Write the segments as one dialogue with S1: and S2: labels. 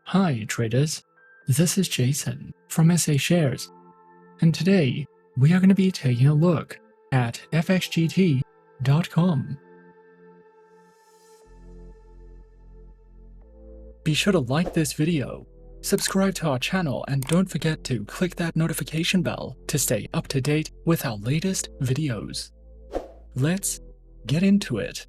S1: Hi traders, this is Jason from SA Shares, and today we are going to be taking a look at fxgt.com. Be sure to like this video, subscribe to our channel, and don't forget to click that notification bell to stay up to date with our latest videos. Let's get into it.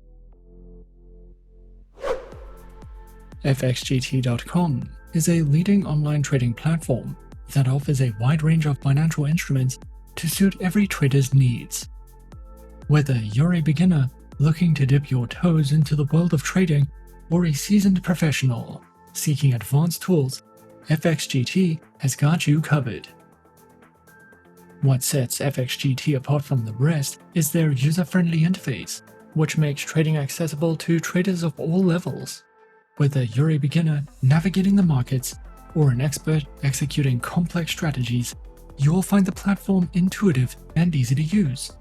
S1: fxgt.com is a leading online trading platform that offers a wide range of financial instruments to suit every trader's needs. Whether you're a beginner looking to dip your toes into the world of trading or a seasoned professional seeking advanced tools, FXGT has got you covered. What sets FXGT apart from the rest is their user-friendly interface, which makes trading accessible to traders of all levels. Whether you're a beginner navigating the markets or an expert executing complex strategies, you will find the platform intuitive and easy to use.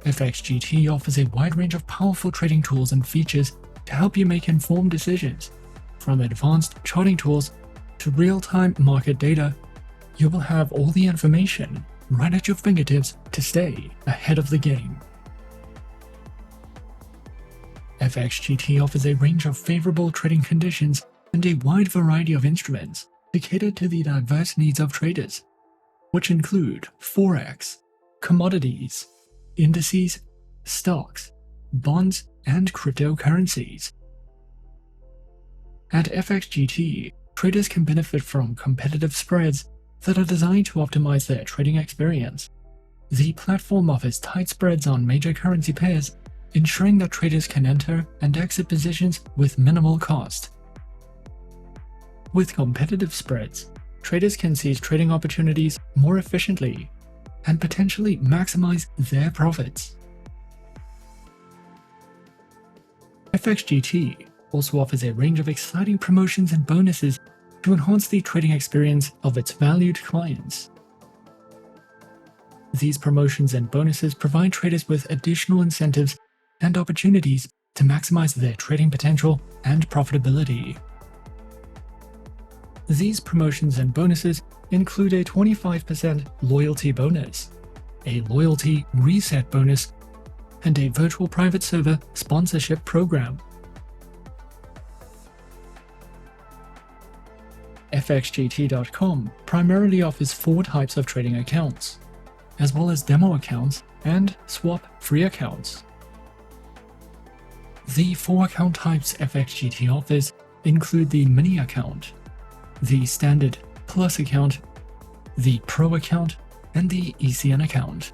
S1: FXGT offers a wide range of powerful trading tools and features to help you make informed decisions. From advanced charting tools to real-time market data, you will have all the information right at your fingertips to stay ahead of the game. FXGT offers a range of favorable trading conditions and a wide variety of instruments to cater to the diverse needs of traders, which include Forex, Commodities, Indices, stocks, bonds, and cryptocurrencies. At FXGT, traders can benefit from competitive spreads that are designed to optimize their trading experience. The platform offers tight spreads on major currency pairs, ensuring that traders can enter and exit positions with minimal cost. With competitive spreads, traders can seize trading opportunities more efficiently and potentially maximize their profits. FXGT also offers a range of exciting promotions and bonuses to enhance the trading experience of its valued clients. These promotions and bonuses provide traders with additional incentives and opportunities to maximize their trading potential and profitability. These promotions and bonuses include a 25% loyalty bonus, a loyalty reset bonus, and a virtual private server sponsorship program. FXGT.com primarily offers 4 types of trading accounts, as well as demo accounts and swap-free accounts. The 4 account types FXGT offers include the Mini account, the Standard Plus account, the Pro account, and the ECN account.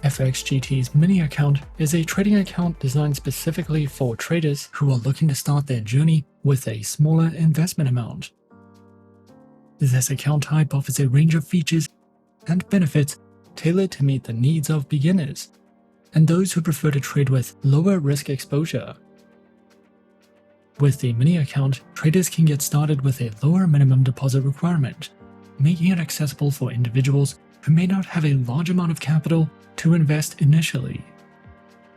S1: FXGT's Mini account is a trading account designed specifically for traders who are looking to start their journey with a smaller investment amount. This account type offers a range of features and benefits tailored to meet the needs of beginners and those who prefer to trade with lower risk exposure. With the Mini account, traders can get started with a lower minimum deposit requirement, making it accessible for individuals who may not have a large amount of capital to invest initially.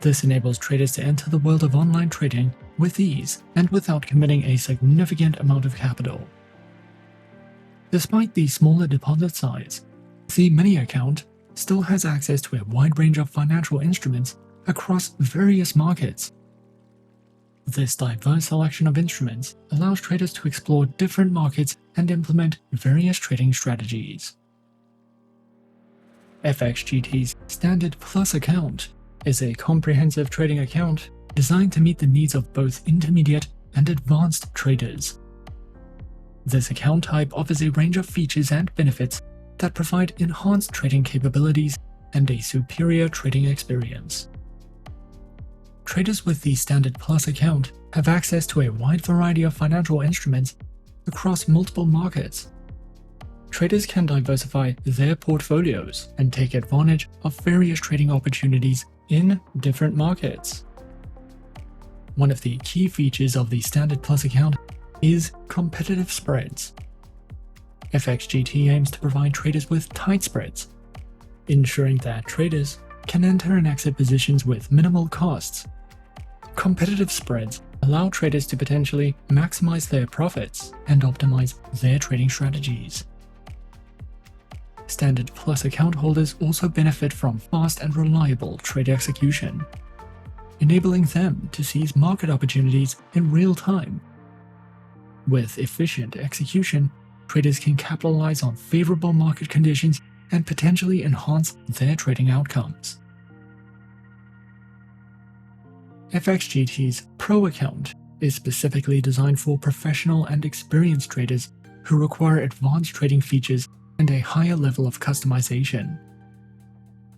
S1: This enables traders to enter the world of online trading with ease and without committing a significant amount of capital. Despite the smaller deposit size, the Mini account still has access to a wide range of financial instruments across various markets. This diverse selection of instruments allows traders to explore different markets and implement various trading strategies. FXGT's Standard Plus account is a comprehensive trading account designed to meet the needs of both intermediate and advanced traders. This account type offers a range of features and benefits that provide enhanced trading capabilities and a superior trading experience. Traders with the Standard Plus account have access to a wide variety of financial instruments across multiple markets. Traders can diversify their portfolios and take advantage of various trading opportunities in different markets. One of the key features of the Standard Plus account is competitive spreads. FXGT aims to provide traders with tight spreads, ensuring that traders can enter and exit positions with minimal costs. Competitive spreads allow traders to potentially maximize their profits and optimize their trading strategies. Standard Plus account holders also benefit from fast and reliable trade execution, enabling them to seize market opportunities in real time. With efficient execution, traders can capitalize on favorable market conditions and potentially enhance their trading outcomes. FXGT's Pro account is specifically designed for professional and experienced traders who require advanced trading features and a higher level of customization.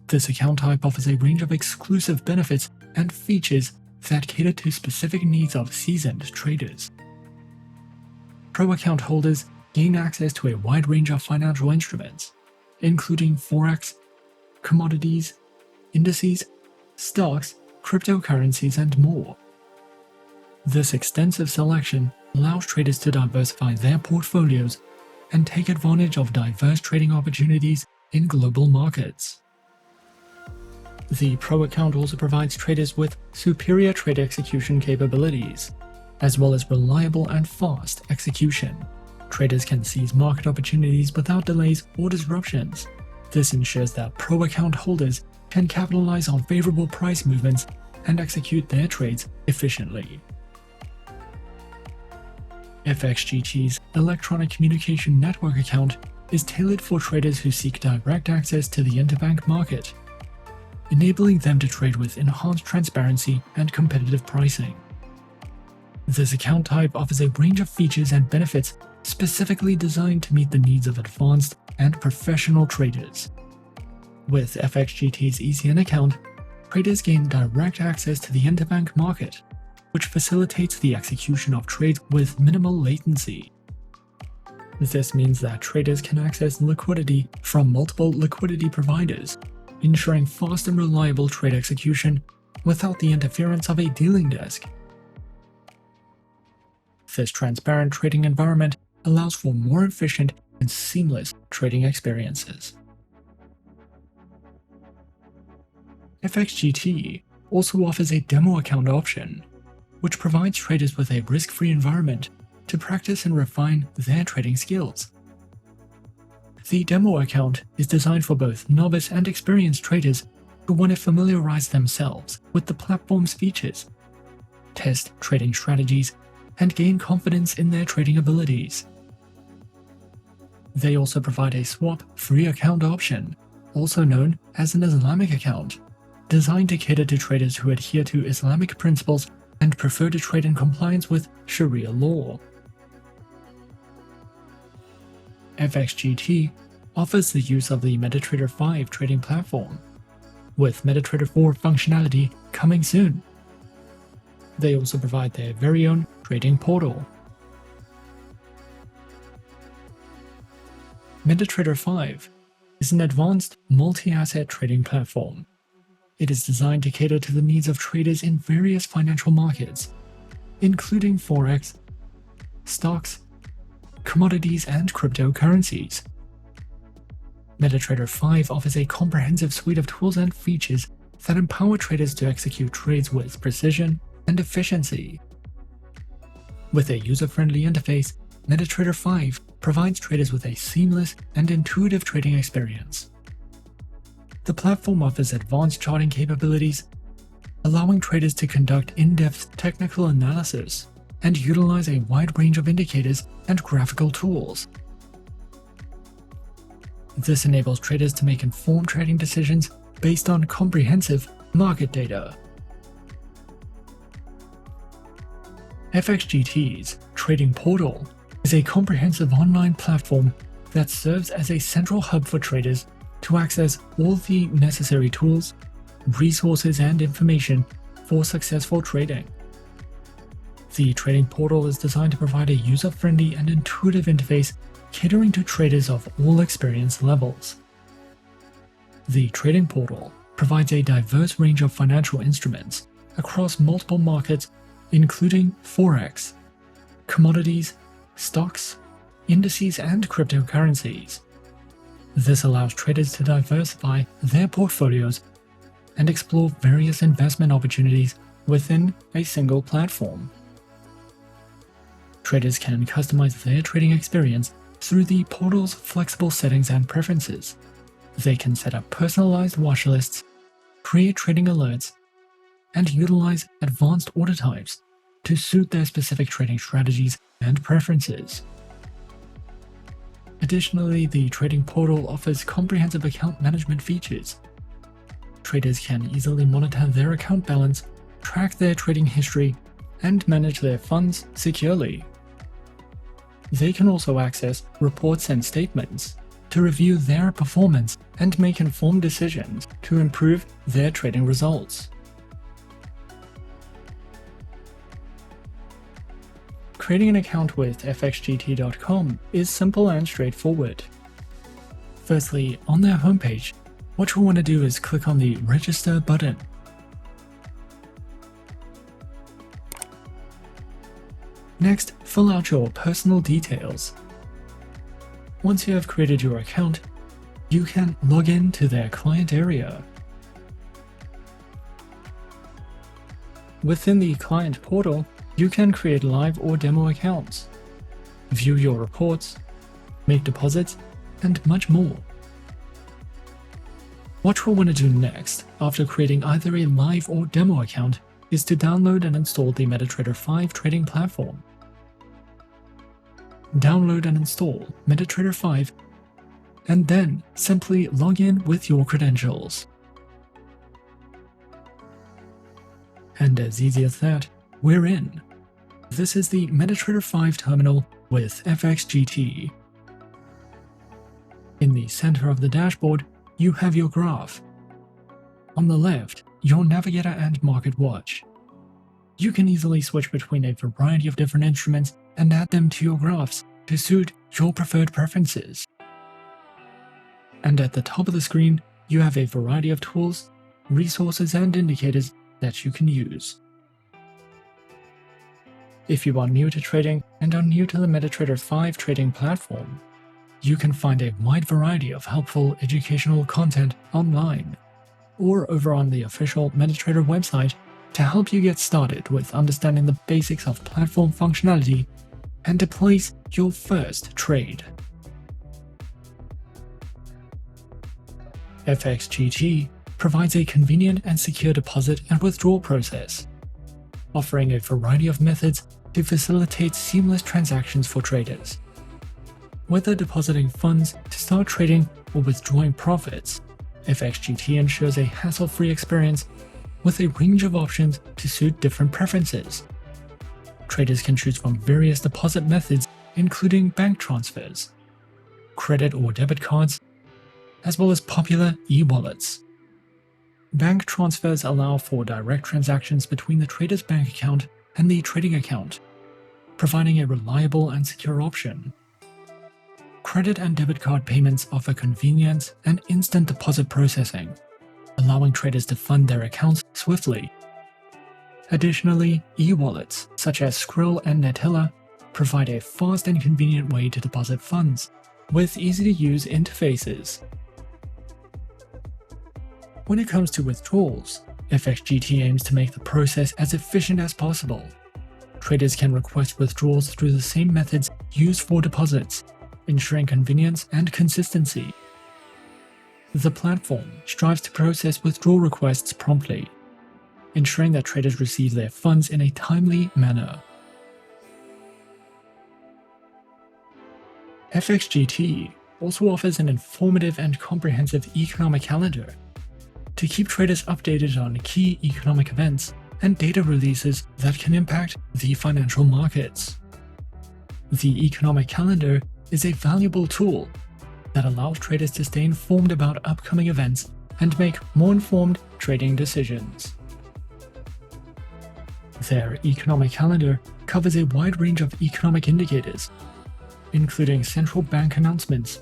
S1: This account type offers a range of exclusive benefits and features that cater to specific needs of seasoned traders. Pro account holders gain access to a wide range of financial instruments, including Forex, Commodities, Indices, stocks, cryptocurrencies, and more. This extensive selection allows traders to diversify their portfolios and take advantage of diverse trading opportunities in global markets. The Pro account also provides traders with superior trade execution capabilities, as well as reliable and fast execution. Traders can seize market opportunities without delays or disruptions. This ensures that Pro account holders can capitalize on favorable price movements and execute their trades efficiently. FXGT's Electronic Communication Network account is tailored for traders who seek direct access to the interbank market, enabling them to trade with enhanced transparency and competitive pricing. This account type offers a range of features and benefits specifically designed to meet the needs of advanced and professional traders. With FXGT's ECN account, traders gain direct access to the interbank market, which facilitates the execution of trades with minimal latency. This means that traders can access liquidity from multiple liquidity providers, ensuring fast and reliable trade execution without the interference of a dealing desk. This transparent trading environment allows for more efficient and seamless trading experiences. FXGT also offers a demo account option, which provides traders with a risk-free environment to practice and refine their trading skills. The demo account is designed for both novice and experienced traders who want to familiarize themselves with the platform's features, test trading strategies, and gain confidence in their trading abilities. They also provide a swap-free account option, also known as an Islamic account, designed to cater to traders who adhere to Islamic principles and prefer to trade in compliance with Sharia law. FXGT offers the use of the MetaTrader 5 trading platform, with MetaTrader 4 functionality coming soon. They also provide their very own trading portal. MetaTrader 5 is an advanced multi-asset trading platform. It is designed to cater to the needs of traders in various financial markets, including Forex, stocks, commodities, and cryptocurrencies. MetaTrader 5 offers a comprehensive suite of tools and features that empower traders to execute trades with precision and efficiency. With a user-friendly interface, MetaTrader 5 provides traders with a seamless and intuitive trading experience. The platform offers advanced charting capabilities, allowing traders to conduct in-depth technical analysis and utilize a wide range of indicators and graphical tools. This enables traders to make informed trading decisions based on comprehensive market data. FXGT's trading portal is a comprehensive online platform that serves as a central hub for traders to access all the necessary tools, resources, and information for successful trading. The trading portal is designed to provide a user-friendly and intuitive interface catering to traders of all experience levels. The trading portal provides a diverse range of financial instruments across multiple markets, including Forex, commodities, stocks, indices, and cryptocurrencies. This allows traders to diversify their portfolios and explore various investment opportunities within a single platform. Traders can customize their trading experience through the portal's flexible settings and preferences. They can set up personalized watch lists, create trading alerts, and utilize advanced order types to suit their specific trading strategies and preferences. Additionally, the trading portal offers comprehensive account management features. Traders can easily monitor their account balance, track their trading history, and manage their funds securely. They can also access reports and statements to review their performance and make informed decisions to improve their trading results. Creating an account with fxgt.com is simple and straightforward. Firstly, on their homepage, what you'll want to do is click on the Register button. Next, fill out your personal details. Once you have created your account, you can log in to their client area. Within the client portal, you can create live or demo accounts, view your reports, make deposits, and much more. What you'll want to do next, after creating either a live or demo account, is to download and install the MetaTrader 5 trading platform. Download and install MetaTrader 5, and then simply log in with your credentials. And as easy as that, we're in. This is the MetaTrader 5 terminal with FXGT. In the center of the dashboard, you have your graph. On the left, your navigator and market watch. You can easily switch between a variety of different instruments and add them to your graphs to suit your preferred preferences. And at the top of the screen, you have a variety of tools, resources, and indicators that you can use. If you are new to trading and are new to the MetaTrader 5 trading platform, you can find a wide variety of helpful educational content online or over on the official MetaTrader website to help you get started with understanding the basics of platform functionality and to place your first trade. FXGT provides a convenient and secure deposit and withdrawal process, offering a variety of methods to facilitate seamless transactions for traders. Whether depositing funds to start trading or withdrawing profits, FXGT ensures a hassle-free experience with a range of options to suit different preferences. Traders can choose from various deposit methods, including bank transfers, credit or debit cards, as well as popular e-wallets. Bank transfers allow for direct transactions between the trader's bank account and the trading account, providing a reliable and secure option. Credit and debit card payments offer convenience and instant deposit processing, allowing traders to fund their accounts swiftly. Additionally, e-wallets such as Skrill and Netilla provide a fast and convenient way to deposit funds with easy-to-use interfaces. When it comes to withdrawals, FXGT aims to make the process as efficient as possible. Traders can request withdrawals through the same methods used for deposits, ensuring convenience and consistency. The platform strives to process withdrawal requests promptly, ensuring that traders receive their funds in a timely manner. FXGT also offers an informative and comprehensive economic calendar to keep traders updated on key economic events and data releases that can impact the financial markets. The economic calendar is a valuable tool that allows traders to stay informed about upcoming events and make more informed trading decisions. Their economic calendar covers a wide range of economic indicators, including central bank announcements,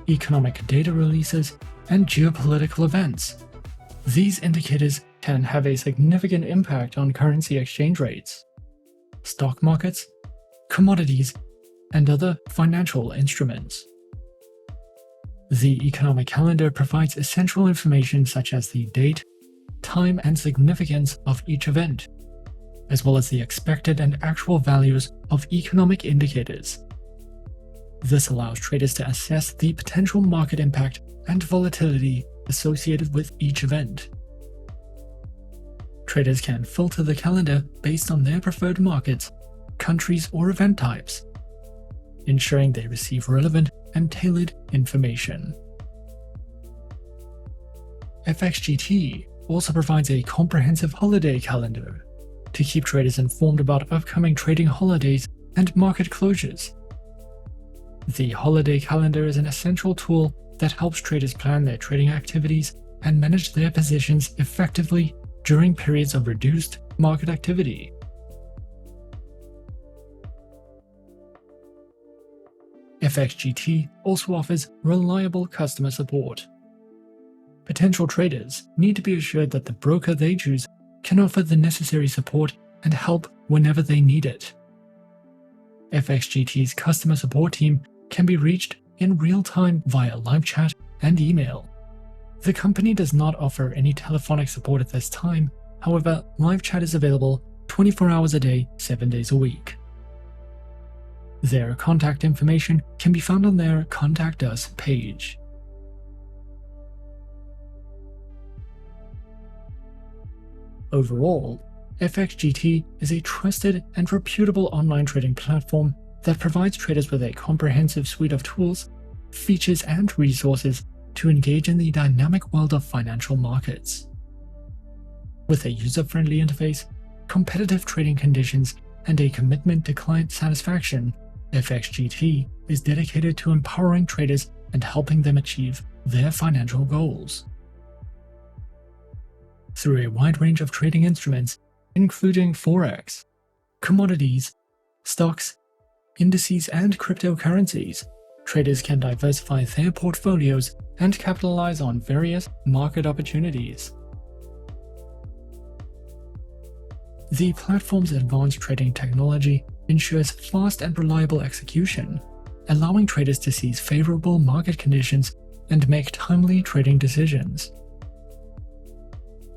S1: economic data releases, and geopolitical events. These indicators can have a significant impact on currency exchange rates, stock markets, commodities, and other financial instruments. The economic calendar provides essential information such as the date, time and significance of each event, as well as the expected and actual values of economic indicators. This allows traders to assess the potential market impact and volatility associated with each event. Traders can filter the calendar based on their preferred markets, countries, or event types, ensuring they receive relevant and tailored information. FXGT also provides a comprehensive holiday calendar to keep traders informed about upcoming trading holidays and market closures. The holiday calendar is an essential tool that helps traders plan their trading activities and manage their positions effectively during periods of reduced market activity. FXGT also offers reliable customer support. Potential traders need to be assured that the broker they choose can offer the necessary support and help whenever they need it. FXGT's customer support team can be reached in real time via live chat and email. The company does not offer any telephonic support at this time, however, live chat is available 24 hours a day, 7 days a week. Their contact information can be found on their Contact Us page. Overall, FXGT is a trusted and reputable online trading platform that provides traders with a comprehensive suite of tools, features, and resources to engage in the dynamic world of financial markets. With a user-friendly interface, competitive trading conditions, and a commitment to client satisfaction, FXGT is dedicated to empowering traders and helping them achieve their financial goals. Through a wide range of trading instruments, including Forex, Commodities, stocks, indices, and cryptocurrencies, traders can diversify their portfolios and capitalize on various market opportunities. The platform's advanced trading technology ensures fast and reliable execution, allowing traders to seize favorable market conditions and make timely trading decisions.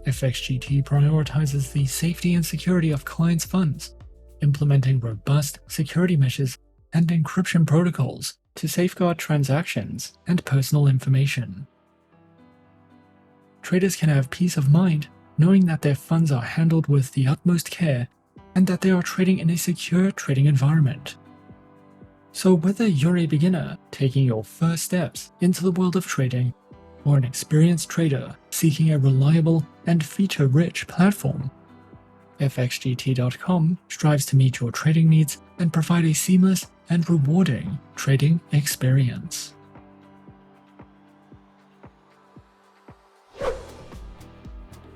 S1: FXGT prioritizes the safety and security of clients' funds, implementing robust security measures and encryption protocols to safeguard transactions and personal information. Traders can have peace of mind knowing that their funds are handled with the utmost care and that they are trading in a secure trading environment. So whether you're a beginner taking your first steps into the world of trading, or an experienced trader seeking a reliable and feature-rich platform, FXGT.com strives to meet your trading needs and provide a seamless and rewarding trading experience.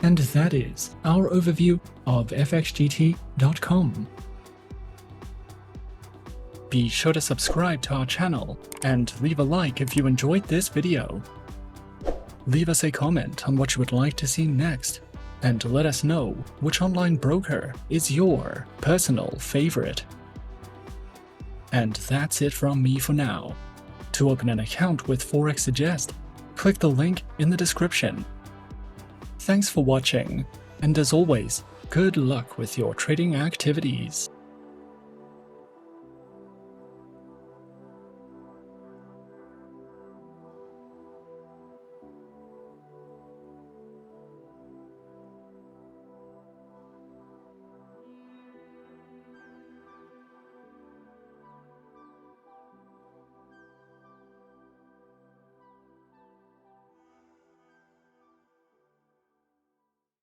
S1: And that is our overview of FXGT.com. Be sure to subscribe to our channel and leave a like if you enjoyed this video. Leave us a comment on what you would like to see next, and let us know which online broker is your personal favorite. And that's it from me for now. To open an account with Forex Suggest, click the link in the description. Thanks for watching, and as always, good luck with your trading activities.